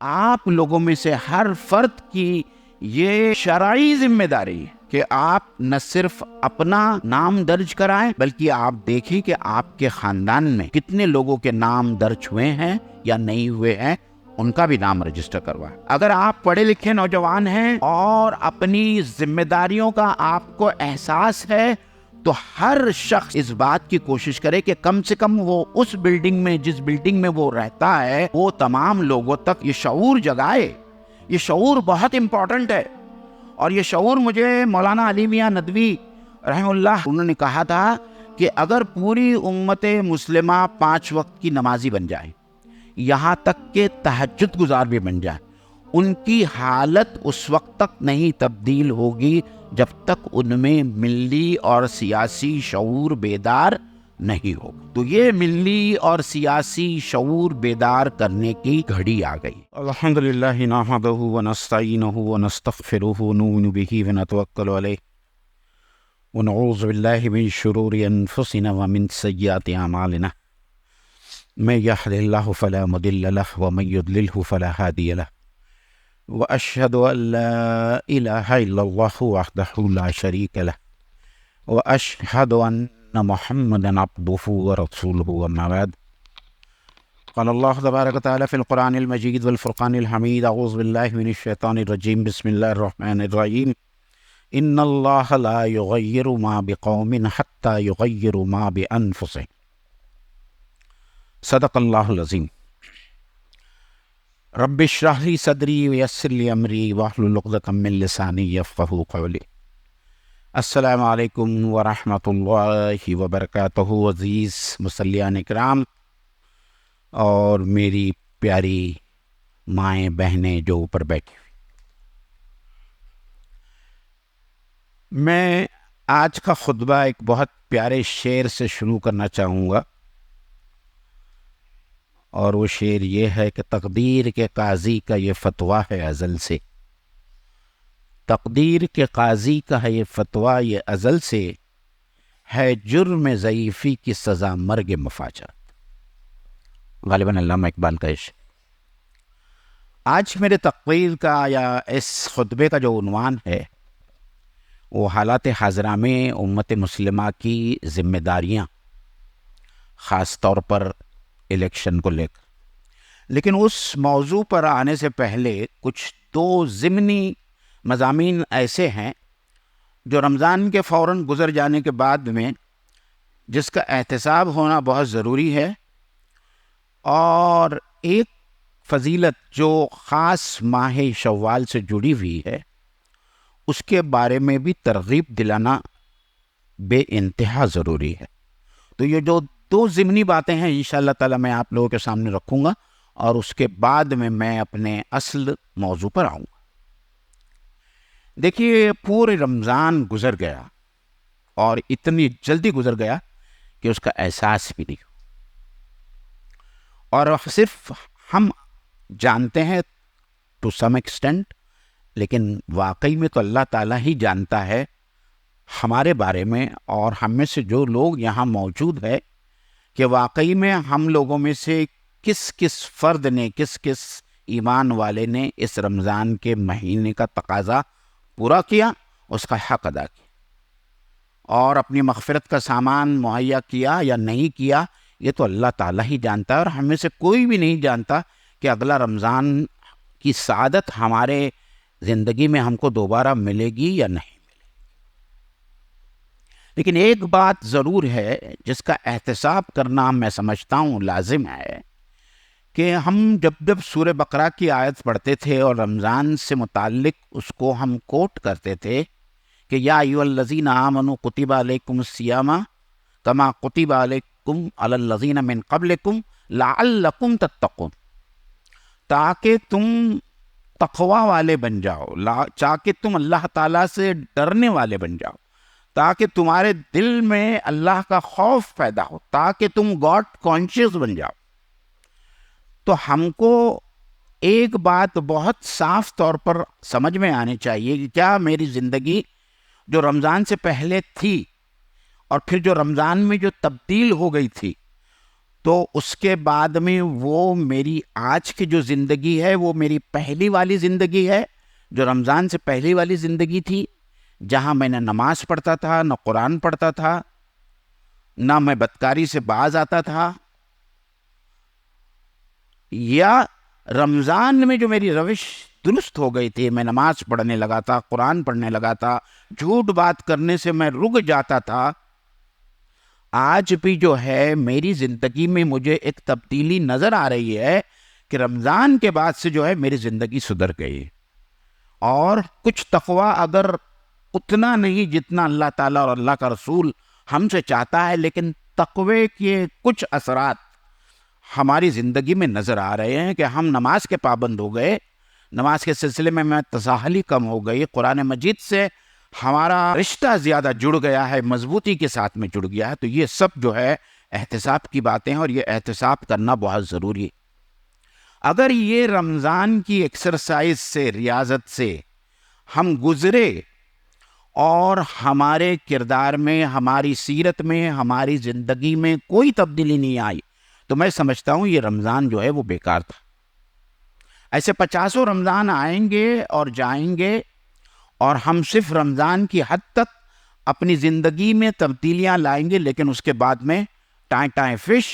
آپ لوگوں میں سے ہر فرد کی یہ شرعی ذمہ داری ہے کہ آپ نہ صرف اپنا نام درج کرائیں بلکہ آپ دیکھیں کہ آپ کے خاندان میں کتنے لوگوں کے نام درج ہوئے ہیں یا نہیں ہوئے ہیں، ان کا بھی نام رجسٹر کروائیں۔ اگر آپ پڑھے لکھے نوجوان ہیں اور اپنی ذمہ داریوں کا آپ کو احساس ہے تو ہر شخص اس بات کی کوشش کرے کہ کم سے کم وہ اس بلڈنگ میں، جس بلڈنگ میں وہ رہتا ہے، وہ تمام لوگوں تک یہ شعور جگائے۔ یہ شعور بہت امپورٹنٹ ہے، اور یہ شعور مجھے مولانا علی میاں ندوی رحمہ اللہ انہوں نے کہا تھا کہ اگر پوری امت مسلمہ 5 وقت کی نمازی بن جائے، یہاں تک کہ تہجد گزار بھی بن جائے، ان کی حالت اس وقت تک نہیں تبدیل ہوگی جب تک ان میں ملی اور سیاسی شعور بیدار نہیں ہوگا۔ تو یہ ملی اور سیاسی شعور بیدار کرنے کی گھڑی آ گئی۔ الحمدللہ نحمدہ ونستعینہ ونستغفرہ ونؤمن بہ ونتوکل علیہ ونعوذ باللہ من شرور انفسنا ومن سیئات اعمالنا من یہدہ اللہ فلا مضل لہ ومن یضللہ فلا ہادی لہ وأشهد أن لا إله إلا الله وحده لا شريك له وأشهد أن محمدا عبده ورسوله أما بعد قال الله تبارك وتعالى في القرآن المجيد والفرقان الحميد أعوذ بالله من الشيطان الرجيم بسم الله الرحمن الرحيم إن الله لا يغير ما بقوم حتى يغيروا ما بأنفسهم صدق الله العظيم رب اشرح لي صدری ویسر لی امری واحلل عقدۃ من لسانی یفقہوا قولی۔ السلام علیکم ورحمۃ اللہ وبرکاتہ۔ عزیز مصلیان اکرام اور میری پیاری مائیں بہنیں جو اوپر بیٹھی ہوئی، میں آج کا خطبہ ایک بہت پیارے شعر سے شروع کرنا چاہوں گا، اور وہ شعر یہ ہے کہ تقدیر کے قاضی کا یہ فتویٰ ہے ازل سے، تقدیر کے قاضی کا ہے یہ فتویٰ یہ ازل سے، ہے جرم ضعیفی کی سزا مرگ مفاجات۔ غالباً علامہ اقبال کا عشق۔ آج میرے تقریر کا یا اس خطبے کا جو عنوان ہے وہ حالات حاضرہ میں امت مسلمہ کی ذمہ داریاں، خاص طور پر الیکشن کو لے کر۔ لیکن اس موضوع پر آنے سے پہلے کچھ 2 ضمنی مضامین ایسے ہیں جو رمضان کے فوراً گزر جانے کے بعد میں جس کا احتساب ہونا بہت ضروری ہے، اور ایک فضیلت جو خاص ماہ شوال سے جڑی ہوئی ہے اس کے بارے میں بھی ترغیب دلانا بے انتہا ضروری ہے۔ تو یہ جو 2 ضمنی باتیں ہیں انشاءاللہ تعالی میں آپ لوگوں کے سامنے رکھوں گا، اور اس کے بعد میں اپنے اصل موضوع پر آؤں گا۔ دیکھیے، پورے رمضان گزر گیا اور اتنی جلدی گزر گیا کہ اس کا احساس بھی نہیں ہو، اور صرف ہم جانتے ہیں ٹو سم ایکسٹینٹ، لیکن واقعی میں تو اللہ تعالیٰ ہی جانتا ہے ہمارے بارے میں، اور ہم میں سے جو لوگ یہاں موجود ہے کہ واقعی میں ہم لوگوں میں سے کس کس فرد نے، کس کس ایمان والے نے اس رمضان کے مہینے کا تقاضا پورا کیا، اس کا حق ادا کیا، اور اپنی مغفرت کا سامان مہیا کیا یا نہیں کیا، یہ تو اللہ تعالیٰ ہی جانتا ہے، اور ہم میں سے کوئی بھی نہیں جانتا کہ اگلا رمضان کی سعادت ہمارے زندگی میں ہم کو دوبارہ ملے گی یا نہیں۔ لیکن ایک بات ضرور ہے جس کا احتساب کرنا میں سمجھتا ہوں لازم ہے، کہ ہم جب سورہ بقرہ کی آیت پڑھتے تھے اور رمضان سے متعلق اس کو ہم کوٹ کرتے تھے کہ یا ایھا الذین آمنوا کتب علیکم الصیام کما کتب علیکم علی الذین من قبلکم لعلکم تتقون، تاکہ تم تقوی والے بن جاؤ، تاکہ تم اللہ تعالیٰ سے ڈرنے والے بن جاؤ، تاکہ تمہارے دل میں اللہ کا خوف پیدا ہو، تاکہ تم گاڈ کانشیس بن جاؤ۔ تو ہم کو ایک بات بہت صاف طور پر سمجھ میں آنی چاہیے کہ کیا میری زندگی جو رمضان سے پہلے تھی اور پھر جو رمضان میں جو تبدیل ہو گئی تھی، تو اس کے بعد میں وہ میری آج کی جو زندگی ہے وہ میری پہلی والی زندگی ہے، جو رمضان سے پہلی والی زندگی تھی، جہاں میں نہ نماز پڑھتا تھا، نہ قرآن پڑھتا تھا، نہ میں بدکاری سے باز آتا تھا، یا رمضان میں جو میری روش درست ہو گئی تھی، میں نماز پڑھنے لگا تھا، قرآن پڑھنے لگا تھا، جھوٹ بات کرنے سے میں رک جاتا تھا. آج بھی جو ہے میری زندگی میں مجھے ایک تبدیلی نظر آ رہی ہے کہ رمضان کے بعد سے جو ہے میری زندگی سدھر گئی. اور کچھ تقویٰ اگر اتنا نہیں جتنا اللہ تعالیٰ اور اللہ کا رسول ہم سے چاہتا ہے، لیکن تقوی کے کچھ اثرات ہماری زندگی میں نظر آ رہے ہیں کہ ہم نماز کے پابند ہو گئے، نماز کے سلسلے میں تساہلی کم ہو گئی، قرآن مجید سے ہمارا رشتہ زیادہ جڑ گیا ہے، مضبوطی کے ساتھ میں جڑ گیا ہے. تو یہ سب جو ہے احتساب کی باتیں ہیں، اور یہ احتساب کرنا بہت ضروری ہے. اگر یہ رمضان کی ایکسرسائز سے، ریاضت سے ہم گزرے اور ہمارے کردار میں، ہماری سیرت میں، ہماری زندگی میں کوئی تبدیلی نہیں آئی، تو میں سمجھتا ہوں یہ رمضان جو ہے وہ بیکار تھا. ایسے 50 رمضان آئیں گے اور جائیں گے، اور ہم صرف رمضان کی حد تک اپنی زندگی میں تبدیلیاں لائیں گے، لیکن اس کے بعد میں ٹائیں فش،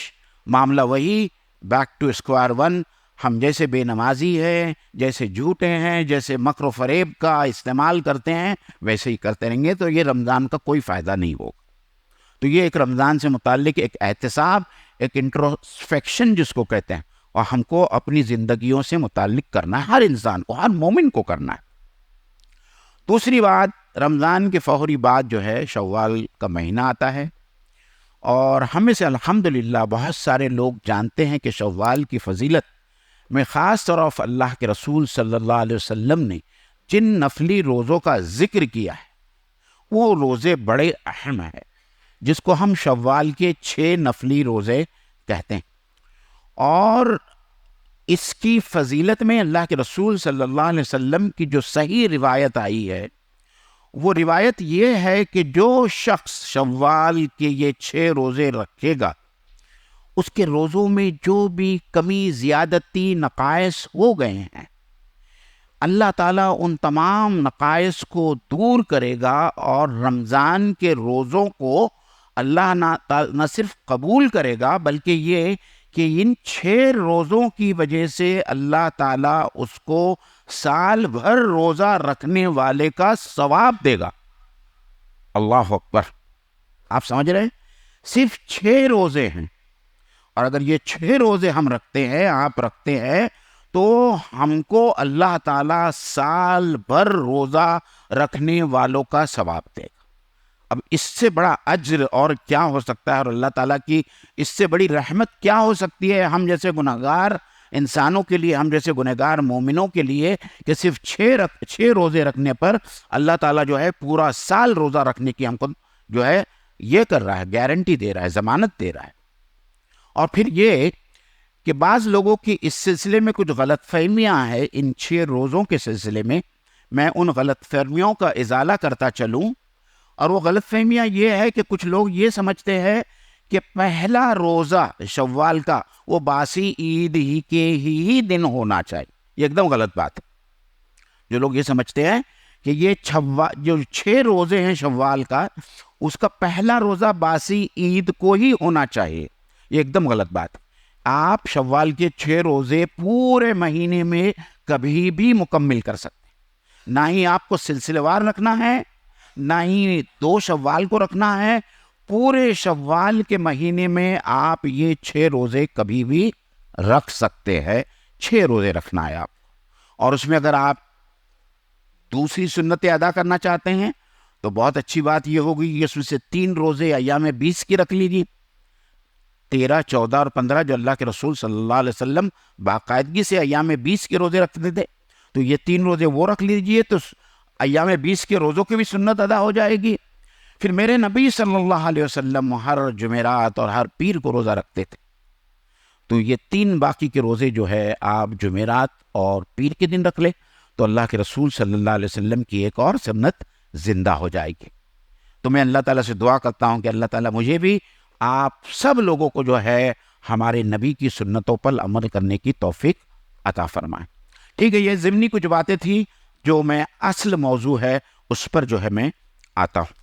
معاملہ وہی، بیک ٹو اسکوائر ون. ہم جیسے بے نمازی ہیں، جیسے جھوٹے ہیں، جیسے مکر و فریب کا استعمال کرتے ہیں، ویسے ہی کرتے رہیں گے. تو یہ رمضان کا کوئی فائدہ نہیں ہوگا. تو یہ ایک رمضان سے متعلق ایک احتساب، ایک انٹروسپیکشن جس کو کہتے ہیں، اور ہم کو اپنی زندگیوں سے متعلق کرنا ہے، ہر انسان کو، ہر مومن کو کرنا ہے. دوسری بات، رمضان کے فوری بعد جو ہے شوال کا مہینہ آتا ہے، اور ہمیں سے الحمدللہ بہت سارے لوگ جانتے ہیں کہ شوال کی فضیلت میں خاص طور پر اللہ کے رسول صلی اللہ علیہ وسلم نے جن نفلی روزوں کا ذکر کیا ہے وہ روزے بڑے اہم ہیں، جس کو ہم شوال کے 6 نفلی روزے کہتے ہیں. اور اس کی فضیلت میں اللہ کے رسول صلی اللہ علیہ وسلم کی جو صحیح روایت آئی ہے، وہ روایت یہ ہے کہ جو شخص شوال کے یہ 6 روزے رکھے گا، اس کے روزوں میں جو بھی کمی زیادتی نقائص ہو گئے ہیں، اللہ تعالیٰ ان تمام نقائص کو دور کرے گا، اور رمضان کے روزوں کو اللہ نہ صرف قبول کرے گا، بلکہ یہ کہ ان 6 روزوں کی وجہ سے اللہ تعالیٰ اس کو سال بھر روزہ رکھنے والے کا ثواب دے گا. اللہ اکبر! آپ سمجھ رہے ہیں؟ صرف 6 روزے ہیں، اور اگر یہ 6 روزے ہم رکھتے ہیں، آپ رکھتے ہیں، تو ہم کو اللہ تعالیٰ سال بھر روزہ رکھنے والوں کا ثواب دے گا. اب اس سے بڑا اجر اور کیا ہو سکتا ہے، اور اللہ تعالیٰ کی اس سے بڑی رحمت کیا ہو سکتی ہے ہم جیسے گناہگار انسانوں کے لیے، ہم جیسے گناہگار مومنوں کے لیے، کہ صرف 6 روزے رکھنے پر اللہ تعالیٰ جو ہے پورا سال روزہ رکھنے کی ہم کو جو ہے یہ کر رہا ہے، گارنٹی دے رہا ہے، ضمانت دے رہا ہے. اور پھر یہ کہ بعض لوگوں کی اس سلسلے میں کچھ غلط فہمیاں ہیں ان 6 روزوں کے سلسلے میں ان غلط فہمیوں کا ازالہ کرتا چلوں. اور وہ غلط فہمیاں یہ ہے کہ کچھ لوگ یہ سمجھتے ہیں کہ پہلا روزہ شوال کا وہ باسی عید ہی کے ہی دن ہونا چاہیے. یہ ایک دم غلط بات ہے. جو لوگ یہ سمجھتے ہیں کہ یہ جو 6 روزے ہیں شوال کا، اس کا پہلا روزہ باسی عید کو ہی ہونا چاہیے، یہ ایک دم غلط بات. آپ شوال کے 6 روزے پورے مہینے میں کبھی بھی مکمل کر سکتے ہیں. نہ ہی آپ کو سلسلے وار رکھنا ہے، نہ ہی 2 شوال کو رکھنا ہے. پورے شوال کے مہینے میں آپ یہ 6 روزے کبھی بھی رکھ سکتے ہیں. 6 روزے رکھنا ہے آپ. اور اس میں اگر آپ دوسری سنتیں ادا کرنا چاہتے ہیں تو بہت اچھی بات یہ ہوگی کہ اس میں سے 3 روزے ایام 20 کی رکھ لیجیے. 13, 14 اور 15 جو اللہ کے رسول صلی اللہ علیہ وسلم باقاعدگی سے ایام 20 کے روزے رکھتے تھے، تو یہ 3 روزے وہ رکھ لیجئے، تو ایام 20 کے روزوں کی بھی سنت ادا ہو جائے گی. پھر میرے نبی صلی اللہ علیہ وسلم ہر جمعرات اور ہر پیر کو روزہ رکھتے تھے، تو یہ 3 باقی کے روزے جو ہے آپ جمعرات اور پیر کے دن رکھ لیں، تو اللہ کے رسول صلی اللہ علیہ وسلم کی ایک اور سنت زندہ ہو جائے گی. تو میں اللہ تعالیٰ سے دعا کرتا ہوں کہ اللہ تعالیٰ مجھے بھی آپ سب لوگوں کو جو ہے ہمارے نبی کی سنتوں پر عمل کرنے کی توفیق عطا فرمائے۔ ٹھیک ہے، یہ ضمنی کچھ باتیں تھی جو میں اصل موضوع ہے اس پر جو ہے میں آتا ہوں۔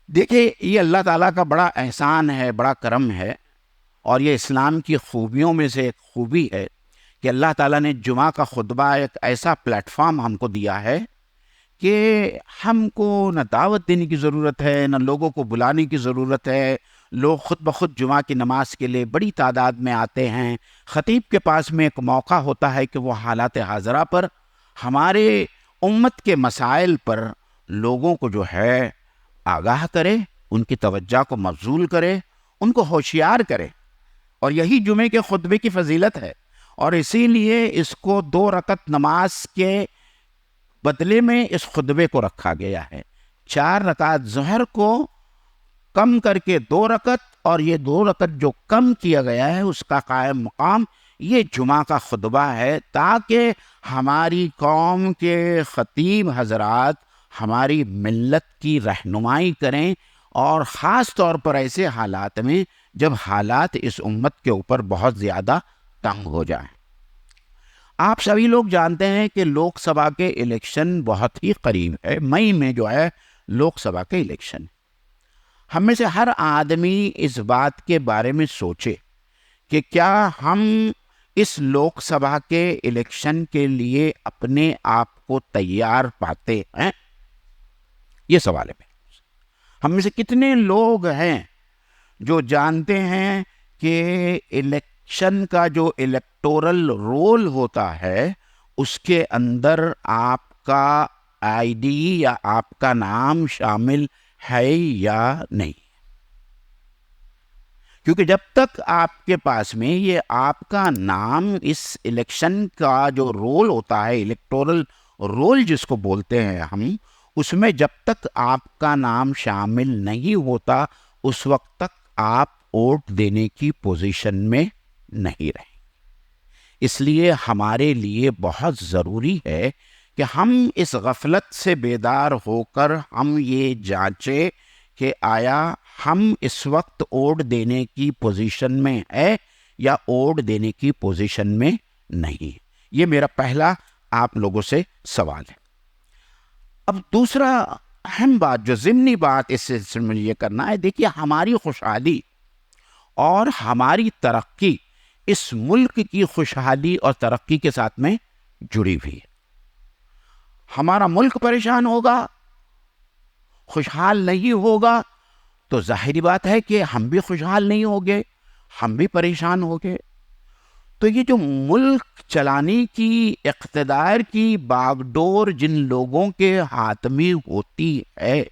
دیکھیے، یہ اللہ تعالیٰ کا بڑا احسان ہے، بڑا کرم ہے، اور یہ اسلام کی خوبیوں میں سے ایک خوبی ہے کہ اللہ تعالیٰ نے جمعہ کا خطبہ ایک ایسا پلیٹ فارم ہم کو دیا ہے کہ ہم کو نہ دعوت دینے کی ضرورت ہے، نہ لوگوں کو بلانے کی ضرورت ہے۔ لوگ خود بخود جمعہ کی نماز کے لیے بڑی تعداد میں آتے ہیں۔ خطیب کے پاس میں ایک موقع ہوتا ہے کہ وہ حالات حاضرہ پر، ہمارے امت کے مسائل پر لوگوں کو جو ہے آگاہ کرے، ان کی توجہ کو مبذول کرے، ان کو ہوشیار کرے، اور یہی جمعے کے خطبے کی فضیلت ہے۔ اور اسی لیے اس کو 2 رکعت نماز کے بدلے میں اس خطبے کو رکھا گیا ہے۔ 4 رکعت ظہر کو کم کر کے 2 رکعت، اور یہ 2 رکعت جو کم کیا گیا ہے اس کا قائم مقام یہ جمعہ کا خطبہ ہے، تاکہ ہماری قوم کے خطیب حضرات ہماری ملت کی رہنمائی کریں، اور خاص طور پر ایسے حالات میں جب حالات اس امت کے اوپر بہت زیادہ تنگ ہو جائیں۔ آپ سبھی لوگ جانتے ہیں کہ لوک سبھا کے الیکشن بہت ہی قریب ہے، مئی میں جو ہے لوک سبھا کے الیکشن۔ ہم میں سے ہر آدمی اس بات کے بارے میں سوچے کہ کیا ہم اس لوک سبھا کے الیکشن کے لیے اپنے آپ کو تیار پاتے ہیں؟ یہ سوال ہے۔ ہم میں سے کتنے لوگ ہیں جو جانتے ہیں کہ الیکشن کا جو الیکٹورل رول ہوتا ہے اس کے اندر آپ کا آئی ڈی یا آپ کا نام شامل ہے یا نہیں؟ کیونکہ جب تک آپ کے پاس میں یہ آپ کا نام اس الیکشن کا جو رول ہوتا ہے، الیکٹورل رول جس کو بولتے ہیں ہم، اس میں جب تک آپ کا نام شامل نہیں ہوتا اس وقت تک آپ ووٹ دینے کی پوزیشن میں نہیں رہیں۔ اس لیے ہمارے لیے بہت ضروری ہے کہ ہم اس غفلت سے بیدار ہو کر ہم یہ جانچیں کہ آیا ہم اس وقت ووٹ دینے کی پوزیشن میں ہے یا ووٹ دینے کی پوزیشن میں نہیں۔ یہ میرا پہلا آپ لوگوں سے سوال ہے۔ اب دوسرا اہم بات، جو ضمنی بات اس سلسلے میں یہ کرنا ہے، دیکھیے ہماری خوشحالی اور ہماری ترقی اس ملک کی خوشحالی اور ترقی کے ساتھ میں جڑی ہوئی ہے۔ ہمارا ملک پریشان ہوگا، خوشحال نہیں ہوگا، تو ظاہری بات ہے کہ ہم بھی خوشحال نہیں ہوگے، ہم بھی پریشان ہوگے۔ تو یہ جو ملک چلانے کی اقتدار کی باغ ڈور جن لوگوں کے ہاتھ میں ہوتی ہے،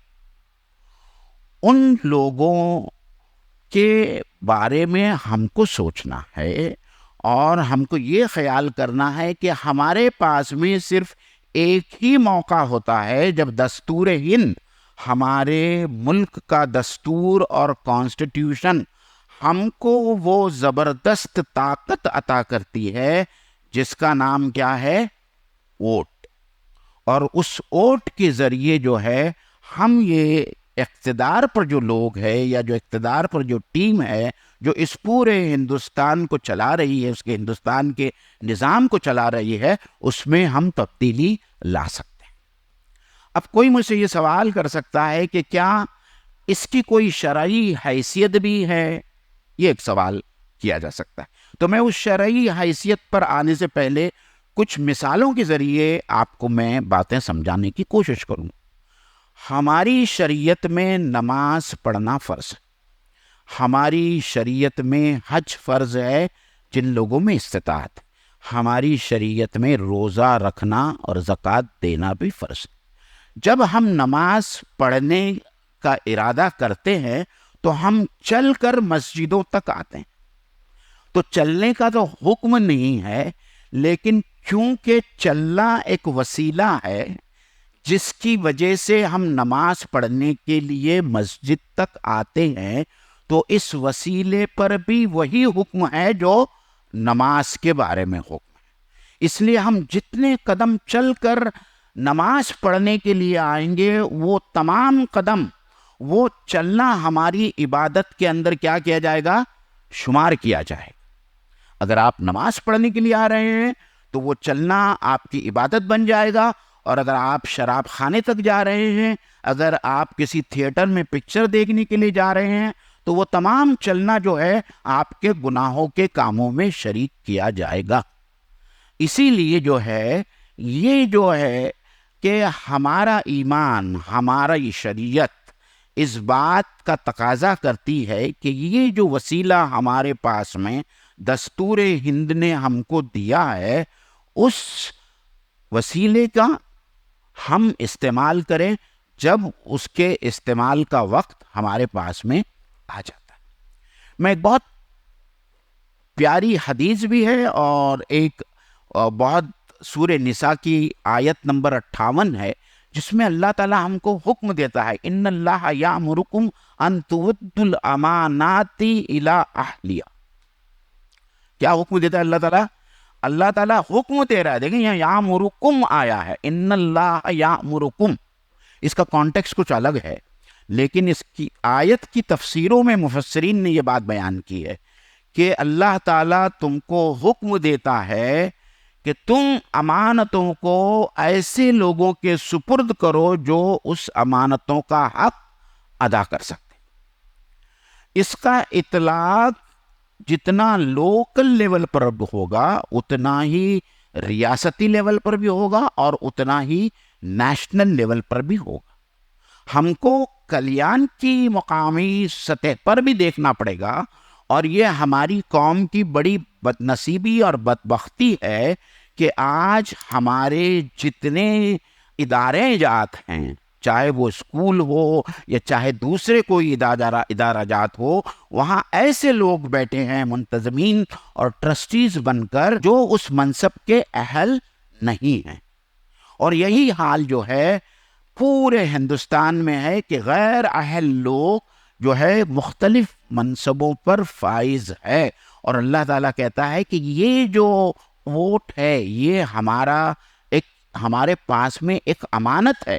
ان لوگوں کے بارے میں ہم کو سوچنا ہے، اور ہم کو یہ خیال کرنا ہے کہ ہمارے پاس میں صرف ایک ہی موقع ہوتا ہے جب دستور ہند، ہمارے ملک کا دستور اور کانسٹیٹیوشن ہم کو وہ زبردست طاقت عطا کرتی ہے جس کا نام کیا ہے؟ ووٹ۔ اور اس ووٹ کے ذریعے جو ہے ہم یہ اقتدار پر جو لوگ ہیں یا جو اقتدار پر جو ٹیم ہے جو اس پورے ہندوستان کو چلا رہی ہے، اس کے ہندوستان کے نظام کو چلا رہی ہے، اس میں ہم تبدیلی لا سکتے ہیں۔ اب کوئی مجھ سے یہ سوال کر سکتا ہے کہ کیا اس کی کوئی شرعی حیثیت بھی ہے؟ یہ ایک سوال کیا جا سکتا ہے۔ تو میں اس شرعی حیثیت پر آنے سے پہلے کچھ مثالوں کے ذریعے آپ کو میں باتیں سمجھانے کی کوشش کروں۔ ہماری شریعت میں نماز پڑھنا فرض ہے، ہماری شریعت میں حج فرض ہے جن لوگوں میں استطاعت ہے، ہماری شریعت میں روزہ رکھنا اور زکوٰۃ دینا بھی فرض ہے۔ جب ہم نماز پڑھنے کا ارادہ کرتے ہیں تو ہم چل کر مسجدوں تک آتے ہیں۔ تو چلنے کا تو حکم نہیں ہے، لیکن کیونکہ چلنا ایک وسیلہ ہے جس کی وجہ سے ہم نماز پڑھنے کے لیے مسجد تک آتے ہیں، تو اس وسیلے پر بھی وہی حکم ہے جو نماز کے بارے میں حکم ہے۔ اس لیے ہم جتنے قدم چل کر نماز پڑھنے کے لیے آئیں گے، وہ تمام قدم، وہ چلنا ہماری عبادت کے اندر کیا کیا جائے گا؟ شمار کیا جائے. اگر آپ نماز پڑھنے کے لیے آ رہے ہیں تو وہ چلنا آپ کی عبادت بن جائے گا، اور اگر آپ شراب خانے تک جا رہے ہیں، اگر آپ کسی تھیٹر میں پکچر دیکھنے کے لیے جا رہے ہیں، تو وہ تمام چلنا جو ہے آپ کے گناہوں کے کاموں میں شریک کیا جائے گا. اسی لیے جو ہے یہ جو ہے کہ ہمارا ایمان، ہمارا یہ شریعت اس بات کا تقاضا کرتی ہے کہ یہ جو وسیلہ ہمارے پاس میں دستور ہند نے ہم کو دیا ہے، اس وسیلے کا ہم استعمال کریں جب اس کے استعمال کا وقت ہمارے پاس میں آ جاتا ہے. میں ایک بہت پیاری حدیث بھی ہے، اور ایک بہت سورہ نساء کی آیت نمبر 58 ہے، جس میں اللہ تعالیٰ ہم کو حکم دیتا ہے، ان اللہ یامرکم ان تؤدوا الامانات الی اہلیہا. کیا حکم دیتا ہے اللہ تعالیٰ؟ اللہ تعالیٰ حکم دے رہا ہے. دیکھیں یہاں یامرکم آیا ہے، ان اللہ یامرکم. اس کا کانٹیکسٹ کچھ الگ ہے، لیکن اس کی آیت کی تفسیروں میں مفسرین نے یہ بات بیان کی ہے کہ اللہ تعالیٰ تم کو حکم دیتا ہے کہ تم امانتوں کو ایسے لوگوں کے سپرد کرو جو اس امانتوں کا حق ادا کر سکتے. اس کا اطلاق جتنا لوکل لیول پر ہوگا اتنا ہی ریاستی لیول پر بھی ہوگا، اور اتنا ہی نیشنل لیول پر بھی ہوگا. ہم کو کلیان کی مقامی سطح پر بھی دیکھنا پڑے گا، اور یہ ہماری قوم کی بڑی بدنصیبی اور بدبختی ہے کہ آج ہمارے جتنے ادارے جات ہیں، چاہے وہ اسکول ہو یا چاہے دوسرے کوئی ادارہ جات ہو، وہاں ایسے لوگ بیٹھے ہیں منتظمین اور ٹرسٹیز بن کر جو اس منصب کے اہل نہیں ہیں. اور یہی حال جو ہے پورے ہندوستان میں ہے کہ غیر اہل لوگ جو ہے مختلف منصبوں پر فائز ہے. اور اللہ تعالیٰ کہتا ہے کہ یہ جو ووٹ ہے یہ ہمارے پاس میں ایک امانت ہے،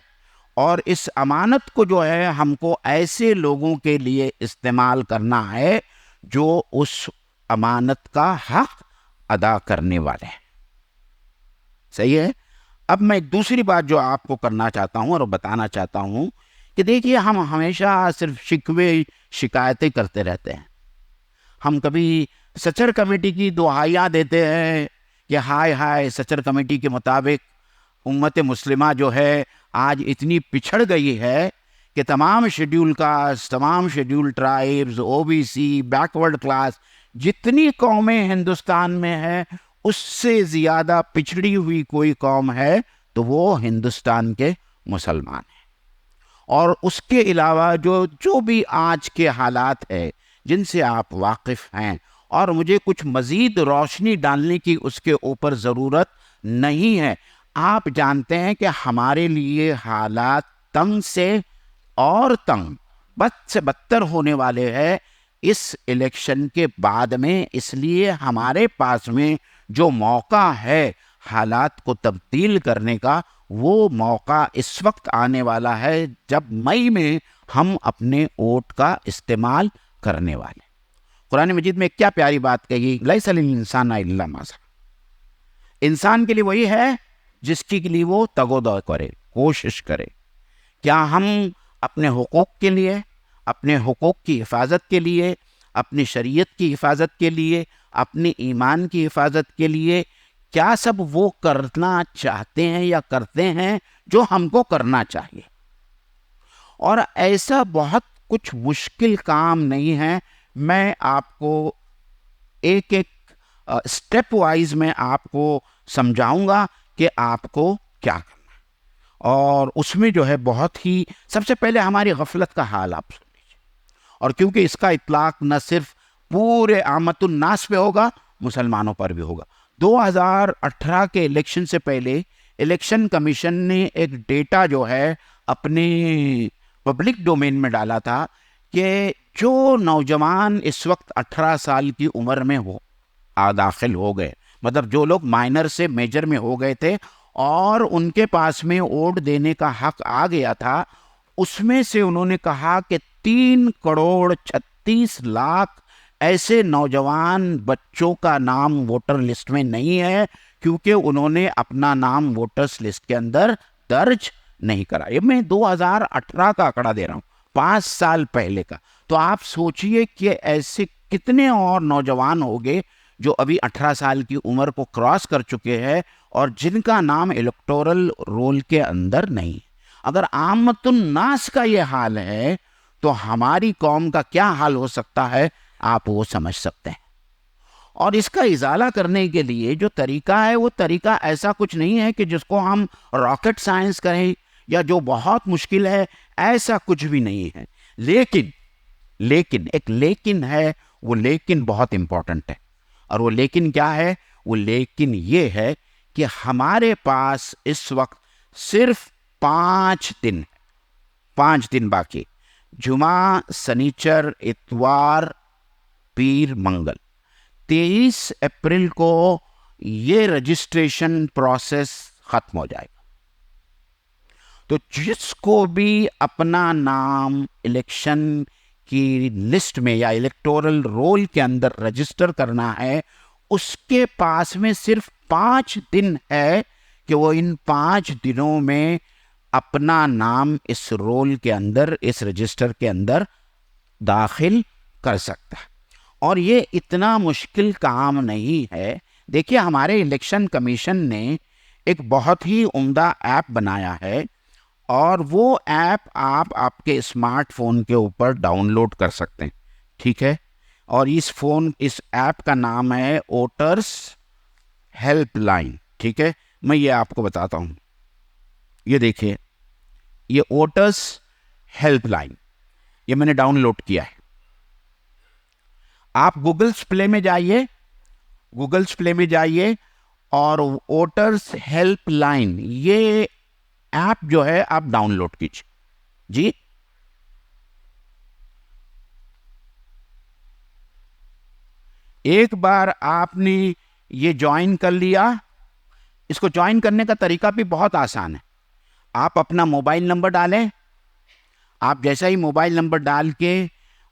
اور اس امانت کو جو ہے ہم کو ایسے لوگوں کے لیے استعمال کرنا ہے جو اس امانت کا حق ادا کرنے والے ہیں. صحیح ہے؟ اب میں ایک دوسری بات جو آپ کو کرنا چاہتا ہوں اور بتانا چاہتا ہوں کہ دیکھیے ہم ہمیشہ صرف شکوے شکایتیں کرتے رہتے ہیں. ہم کبھی سچر کمیٹی کی دعائیاں دیتے ہیں کہ ہائے ہائے سچر کمیٹی کے مطابق امت مسلمہ جو ہے آج اتنی پچھڑ گئی ہے کہ تمام شیڈیول کاسٹ، تمام schedule tribes, O B C, backward class, جتنی قومیں ہندوستان میں ہیں اس سے زیادہ پچھڑی ہوئی کوئی قوم ہے تو وہ ہندوستان کے مسلمان ہیں. اور اس کے علاوہ جو بھی آج کے حالات ہے جن سے آپ واقف ہیں، اور مجھے کچھ مزید روشنی ڈالنے کی اس کے اوپر ضرورت نہیں ہے. آپ جانتے ہیں کہ ہمارے لیے حالات تنگ سے اور تنگ، بد سے بدتر ہونے والے ہیں اس الیکشن کے بعد میں. اس لیے ہمارے پاس میں جو موقع ہے حالات کو تبدیل کرنے کا، وہ موقع اس وقت آنے والا ہے جب مئی میں ہم اپنے ووٹ کا استعمال کرنے والے. قرآن مجید میں کیا پیاری بات کہی، لیس للانسان الا ما سعی. انسان کے لیے وہی ہے جس کے لیے وہ تگ و دو کرے، کوشش کرے. کیا ہم اپنے حقوق کے لیے، اپنے حقوق کی حفاظت کے لیے، اپنی شریعت کی حفاظت کے لیے، اپنے ایمان کی حفاظت کے لیے کیا سب وہ کرنا چاہتے ہیں یا کرتے ہیں جو ہم کو کرنا چاہیے؟ اور ایسا بہت کچھ مشکل کام نہیں ہے. میں آپ کو ایک اسٹیپ وائز میں آپ کو سمجھاؤں گا کہ آپ کو کیا کرنا ہے. اور اس میں جو ہے بہت ہی سب سے پہلے ہماری غفلت کا حال آپ سن لیجیے. اور کیونکہ اس کا اطلاق نہ صرف پورے عامت الناس پہ ہوگا، مسلمانوں پر بھی ہوگا. 2018 کے الیکشن سے پہلے الیکشن کمیشن نے ایک ڈیٹا جو ہے اپنے پبلک ڈومین میں ڈالا تھا کہ جو نوجوان اس وقت 18 سال کی عمر میں داخل ہو گئے، مطلب جو لوگ مائنر سے میجر میں ہو گئے تھے اور ان کے پاس میں ووٹ دینے کا حق آ گیا تھا، اس میں سے انہوں نے کہا کہ 3 کروڑ 36 لاکھ ایسے نوجوان بچوں کا نام ووٹر لسٹ میں نہیں ہے کیونکہ انہوں نے اپنا نام ووٹرز لسٹ کے اندر درج نہیں کرا. یہ میں 2018 کا آنکڑا دے رہا ہوں, 5 سال پہلے کا. تو آپ سوچئے کہ ایسے کتنے اور نوجوان ہوگے جو ابھی 18 سال کی عمر کو کراس کر چکے ہیں اور جن کا نام الیکٹورل رول کے اندر نہیں. اگر عامت الناس کا یہ حال ہے تو ہماری قوم کا کیا حال ہو سکتا ہے, آپ وہ سمجھ سکتے ہیں. اور اس کا ازالہ کرنے کے لیے جو طریقہ ہے وہ طریقہ ایسا کچھ نہیں ہے کہ جس کو ہم راکٹ سائنس کہیں یا جو بہت مشکل ہے, ایسا کچھ بھی نہیں ہے. لیکن ایک لیکن ہے, وہ لیکن بہت امپورٹنٹ ہے. اور وہ لیکن کیا ہے؟ وہ لیکن یہ ہے کہ ہمارے پاس اس وقت صرف 5 دن باقی. جمعہ, سنیچر, اتوار, پیر, منگل. 23 اپریل کو یہ رجسٹریشن پروسیس ختم ہو جائے گا. تو جس کو بھی اپنا نام الیکشن کی لسٹ میں یا الیکٹورل رول کے اندر رجسٹر کرنا ہے, اس کے پاس میں صرف 5 دن ہے کہ وہ ان 5 دنوں میں اپنا نام اس رول کے اندر, اس رجسٹر کے اندر داخل کر سکتا ہے. اور یہ اتنا مشکل کام نہیں ہے. دیکھیے, ہمارے الیکشن کمیشن نے ایک بہت ہی عمدہ ایپ بنایا ہے, اور وہ ایپ آپ کے اسمارٹ فون کے اوپر ڈاؤن لوڈ کر سکتے ہیں. ٹھیک ہے, اور اس ایپ کا نام ہے ووٹرس ہیلپ لائن. ٹھیک ہے, میں یہ آپ کو بتاتا ہوں. یہ دیکھیے, یہ ووٹرس ہیلپ لائن, یہ میں نے ڈاؤن لوڈ کیا ہے. آپ گوگلز پلے میں جائیے اور ووٹرس ہیلپ لائن یہ ایپ جو ہے آپ ڈاؤن لوڈ کیجیے. جی, ایک بار آپ نے یہ جوائن کر لیا. اس کو جوائن کرنے کا طریقہ بھی بہت آسان ہے. آپ اپنا موبائل نمبر ڈالیں. آپ جیسا ہی موبائل نمبر ڈال کے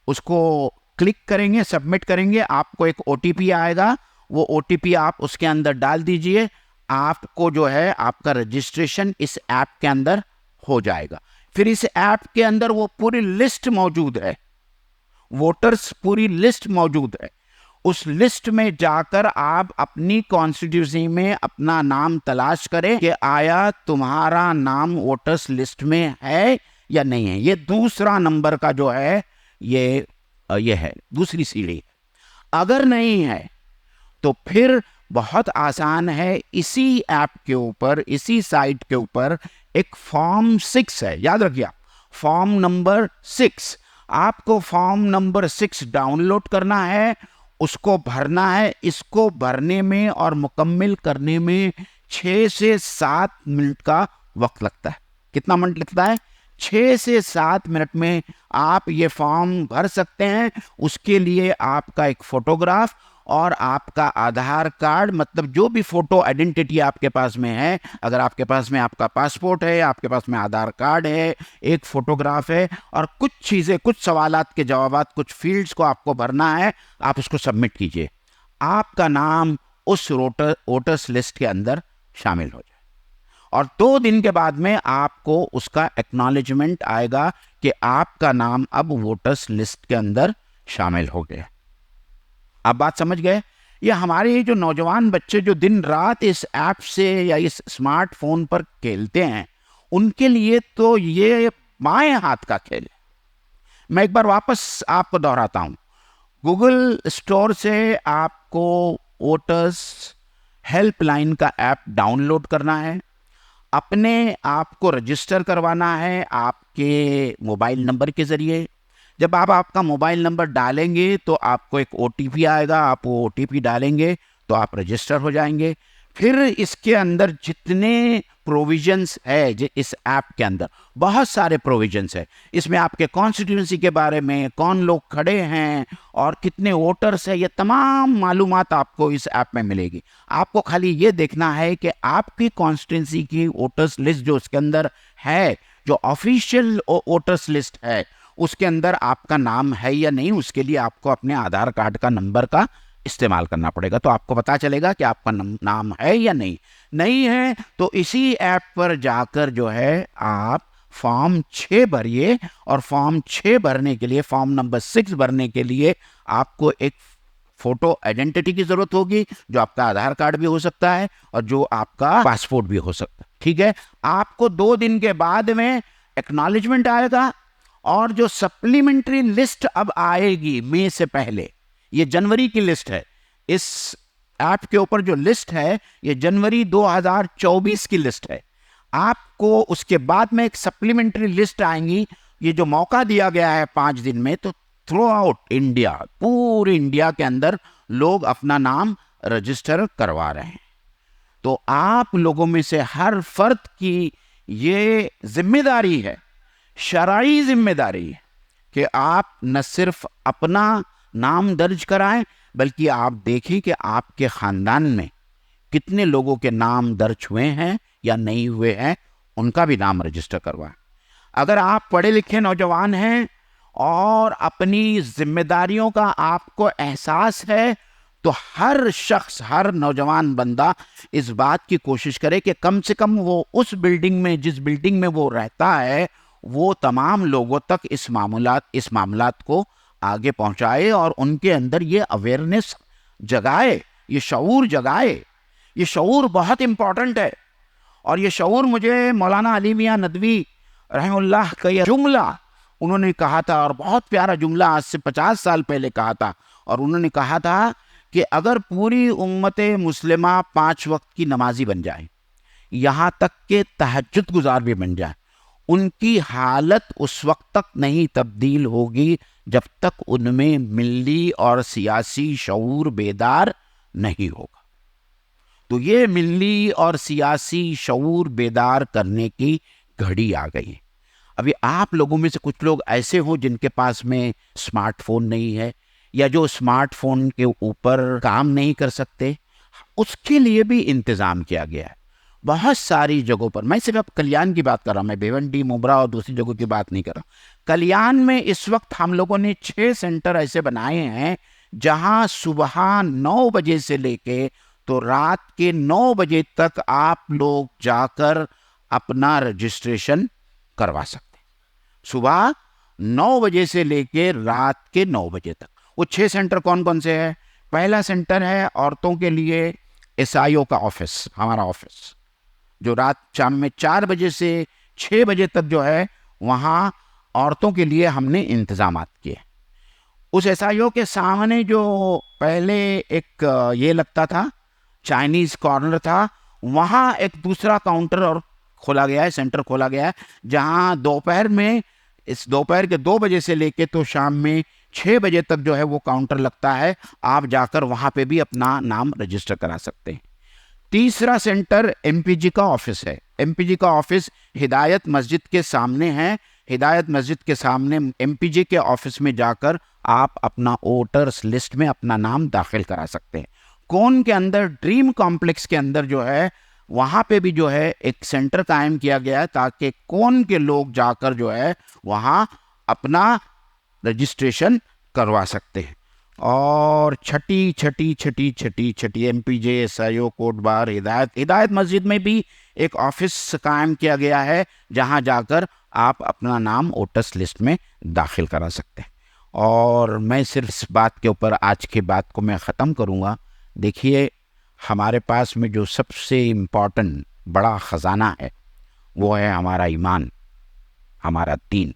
اس کو کلک کریں گے, سبمٹ کریں گے, آپ کو ایک او ٹی پی آئے گا. وہ او ٹی پی آپ اس کے اندر ڈال دیجئے. آپ کو جو ہے آپ کا رجسٹریشن اس ایپ کے اندر ہو جائے گا. پھر اس ایپ کے اندر وہ پوری لسٹ موجود ہے, ووٹرز پوری لسٹ موجود ہے. اس لسٹ میں جا کر آپ اپنی کانسٹیٹیوسی میں اپنا نام تلاش کریں کہ آیا تمہارا نام ووٹرز لسٹ میں ہے یا نہیں ہے. یہ دوسرا نمبر کا جو ہے یہ ہے, دوسری سیڑھی. اگر نہیں ہے تو پھر بہت آسان ہے. اسی ایپ کے اوپر, اسی سائٹ کے اوپر ایک فارم 6 ہے, یاد رکھیے, فارم نمبر 6. آپ کو فارم نمبر 6 ڈاؤن لوڈ کرنا ہے, اس کو بھرنا ہے. اس کو بھرنے میں اور مکمل کرنے میں 6 سے 7 منٹ کا وقت لگتا ہے. کتنا منٹ لگتا ہے؟ 6 سے 7 منٹ میں آپ یہ فارم بھر سکتے ہیں. اس کے لیے آپ کا ایک فوٹوگراف اور آپ کا آدھار کارڈ, مطلب جو بھی فوٹو آئیڈینٹی آپ کے پاس میں ہے, اگر آپ کے پاس میں آپ کا پاسپورٹ ہے, آپ کے پاس میں آدھار کارڈ ہے, ایک فوٹوگراف ہے, اور کچھ چیزیں, کچھ سوالات کے جوابات, کچھ فیلڈز کو آپ کو بھرنا ہے. آپ اس کو سبمٹ کیجئے. آپ کا نام اس ووٹرس لسٹ کے اندر شامل ہو جائے, اور 2 دن کے بعد میں آپ کو اس کا ایکنالجمنٹ آئے گا کہ آپ کا نام اب ووٹرس لسٹ کے اندر شامل ہو گیا. آپ بات سمجھ گئے؟ یہ ہمارے جو نوجوان بچے جو دن رات اس ایپ سے یا اس اسمارٹ فون پر کھیلتے ہیں, ان کے لیے تو یہ بائیں ہاتھ کا کھیل ہے. میں ایک بار واپس آپ کو دہراتا ہوں. گوگل اسٹور سے آپ کو ووٹرس ہیلپ لائن کا ایپ ڈاؤن لوڈ کرنا ہے. اپنے آپ کو رجسٹر کروانا ہے آپ کے موبائل نمبر کے ذریعے. جب آپ کا موبائل نمبر ڈالیں گے تو آپ کو ایک او ٹی پی آئے گا. آپ وہ او ٹی پی ڈالیں گے تو آپ رجسٹر ہو جائیں گے. پھر اس کے اندر جتنے پروویژنس ہے, اس ایپ کے اندر بہت سارے پروویژنس ہے. اس میں آپ کے کانسٹیٹیوئنسی کے بارے میں, کون لوگ کھڑے ہیں اور کتنے ووٹرس ہیں, یہ تمام معلومات آپ کو اس ایپ میں ملے گی. آپ کو خالی یہ دیکھنا ہے کہ آپ کی کانسٹیٹیوئنسی کی ووٹرس لسٹ جو اس کے اندر ہے, جو آفیشیل ووٹرس لسٹ ہے, اس کے اندر آپ کا نام ہے یا نہیں، اس کے لیے آپ کو اپنے آدھار کارڈ کا نمبر کا استعمال کرنا پڑے گا، تو آپ کو پتا چلے گا کہ آپ کا نام ہے یا نہیں ہے۔ تو اسی ایپ پر جا کر جو ہے آپ فارم 6 بھریے، اور فارم 6 بھرنے کے لیے، فارم نمبر 6 بھرنے کے لیے آپ کو ایک فوٹو آئیڈینٹی کی ضرورت ہوگی، جو آپ کا آدھار کارڈ بھی ہو سکتا ہے اور جو آپ کا پاسپورٹ بھی ہو سکتا ہے، ٹھیک ہے۔ آپ کو 2 دن کے بعد میں ایکنالجمنٹ آئے گا، اور جو سپلیمنٹری لسٹ اب آئے گی مئی سے پہلے، یہ جنوری کی لسٹ ہے، اس ایپ کے اوپر جو لسٹ ہے یہ جنوری 2024 کی لسٹ ہے۔ آپ کو اس کے بعد میں ایک سپلیمنٹری لسٹ آئیں گی، یہ جو موقع دیا گیا ہے 5 دن میں، تو تھرو آؤٹ انڈیا، پورے انڈیا کے اندر لوگ اپنا نام رجسٹر کروا رہے ہیں۔ تو آپ لوگوں میں سے ہر فرد کی یہ ذمہ داری ہے، شرعی ذمہ داری ہے، کہ آپ نہ صرف اپنا نام درج کرائیں، بلکہ آپ دیکھیں کہ آپ کے خاندان میں کتنے لوگوں کے نام درج ہوئے ہیں یا نہیں ہوئے ہیں، ان کا بھی نام رجسٹر کروائیں۔ اگر آپ پڑھے لکھے نوجوان ہیں اور اپنی ذمہ داریوں کا آپ کو احساس ہے، تو ہر شخص، ہر نوجوان بندہ اس بات کی کوشش کرے کہ کم سے کم وہ اس بلڈنگ میں، جس بلڈنگ میں وہ رہتا ہے، وہ تمام لوگوں تک اس معاملات کو آگے پہنچائے، اور ان کے اندر یہ اویئرنیس جگائے، یہ شعور جگائے۔ یہ شعور بہت امپورٹنٹ ہے، اور یہ شعور مجھے مولانا علی میاں ندوی رحمہ اللہ کا یہ جملہ انہوں نے کہا تھا، اور بہت پیارا جملہ، آج سے 50 سال پہلے کہا تھا، اور انہوں نے کہا تھا کہ اگر پوری امت مسلمہ 5 وقت کی نمازی بن جائے، یہاں تک کہ تہجد گزار بھی بن جائے، ان کی حالت اس وقت تک نہیں تبدیل ہوگی جب تک ان میں ملی اور سیاسی شعور بیدار نہیں ہوگا۔ تو یہ ملی اور سیاسی شعور بیدار کرنے کی گھڑی آ گئی ہے۔ ابھی آپ لوگوں میں سے کچھ لوگ ایسے ہوں جن کے پاس میں اسمارٹ فون نہیں ہے، یا جو اسمارٹ فون کے اوپر کام نہیں کر سکتے، اس کے لیے بھی انتظام کیا گیا ہے بہت ساری جگہوں پر۔ میں صرف اب کلیان کی بات کر رہا ہوں، میں بھیونڈی، مبرا اور دوسری جگہوں کی بات نہیں کر رہا ہوں۔ کلیان میں اس وقت ہم لوگوں نے 6 سینٹر ایسے بنائے ہیں جہاں صبح 9 بجے سے لے کے تو رات کے 9 بجے تک آپ لوگ جا کر اپنا رجسٹریشن کروا سکتے ہیں، صبح 9 بجے سے لے کے رات کے 9 بجے تک۔ وہ 6 سینٹر کون کون سے ہیں؟ پہلا سینٹر ہے عورتوں کے لیے SIO کا آفس، ہمارا آفس، جو رات شام میں 4 بجے سے 6 بجے تک جو ہے، وہاں عورتوں کے لیے ہم نے انتظامات کیے۔ اس SIO کے سامنے جو پہلے ایک یہ لگتا تھا، چائنیز کارنر تھا، وہاں ایک دوسرا کاؤنٹر اور کھولا گیا ہے، سینٹر کھولا گیا ہے، جہاں دوپہر میں، اس دوپہر کے 2 بجے سے لے کے تو شام میں 6 بجے تک جو ہے وہ کاؤنٹر لگتا ہے، آپ جا کر وہاں پہ بھی اپنا نام رجسٹر کرا سکتے ہیں۔ تیسرا سینٹر MPG کا آفس ہے۔ MPG کا آفس ہدایت مسجد کے سامنے ہے۔ ہدایت مسجد کے سامنے MPG کے آفس میں جا کر آپ اپنا ووٹرز لسٹ میں اپنا نام داخل کرا سکتے ہیں۔ کون کے اندر، ڈریم کمپلیکس کے اندر جو ہے، وہاں پہ بھی جو ہے ایک سینٹر قائم کیا گیا ہے، تاکہ کون کے لوگ جا کر جو ہے وہاں اپنا رجسٹریشن کروا سکتے ہیں۔ اور چھٹی MPJ SIO کوٹ بار ہدایت مسجد میں بھی ایک آفس قائم کیا گیا ہے، جہاں جا کر آپ اپنا نام ووٹرس لسٹ میں داخل کرا سکتے ہیں۔ اور میں صرف اس بات کے اوپر آج کی بات کو میں ختم کروں گا۔ دیکھیے، ہمارے پاس میں جو سب سے امپورٹنٹ بڑا خزانہ ہے، وہ ہے ہمارا ایمان، ہمارا دین،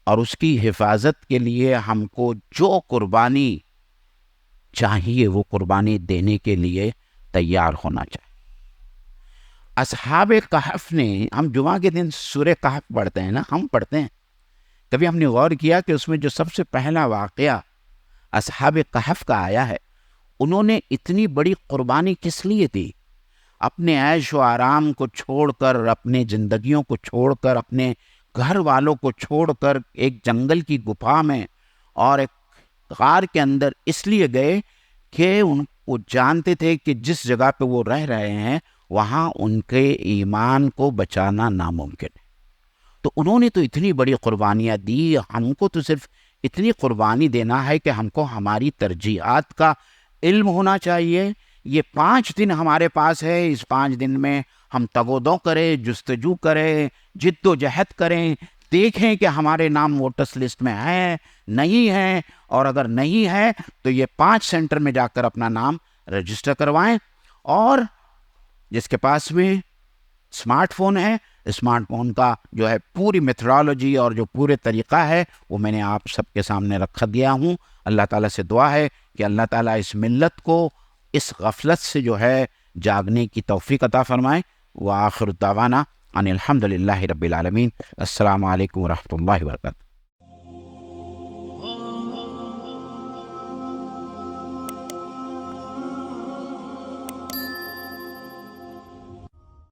اور اس کی حفاظت کے لیے ہم کو جو قربانی چاہیے وہ قربانی دینے کے لیے تیار ہونا چاہیے۔ اصحاب کہف نے، ہم جمعہ کے دن سورہ کہف پڑھتے ہیں نا، ہم پڑھتے ہیں، کبھی ہم نے غور کیا کہ اس میں جو سب سے پہلا واقعہ اصحاب کہف کا آیا ہے، انہوں نے اتنی بڑی قربانی کس لیے دی؟ اپنے عیش و آرام کو چھوڑ کر، اپنے زندگیوں کو چھوڑ کر، اپنے گھر والوں کو چھوڑ کر ایک جنگل کی گپھا میں اور ایک غار کے اندر اس لیے گئے کہ وہ جانتے تھے کہ جس جگہ پہ وہ رہ رہے ہیں وہاں ان کے ایمان کو بچانا ناممکن ہے۔ تو انہوں نے تو اتنی بڑی قربانیاں دی، ہم کو تو صرف اتنی قربانی دینا ہے کہ ہم کو ہماری ترجیحات کا علم ہونا چاہیے۔ یہ 5 دن ہمارے پاس ہے، اس 5 دن میں ہم تگ و دو کریں، جستجو کریں، جد و جہد کریں، دیکھیں کہ ہمارے نام ووٹرس لسٹ میں ہے نہیں ہے، اور اگر نہیں ہے تو یہ 5 سینٹر میں جا کر اپنا نام رجسٹر کروائیں۔ اور جس کے پاس میں اسمارٹ فون ہے، اسمارٹ فون کا جو ہے پوری میتھڈالوجی اور جو پورے طریقہ ہے وہ میں نے آپ سب کے سامنے رکھ دیا ہوں۔ اللہ تعالیٰ سے دعا ہے کہ اللہ تعالیٰ اس ملت کو اس غفلت سے جو ہے جاگنے کی توفیق عطا فرمائے۔ وآخر دعوانا ان الحمد للہ رب العالمین۔ السلام علیکم ورحمۃ اللہ وبرکاتہ۔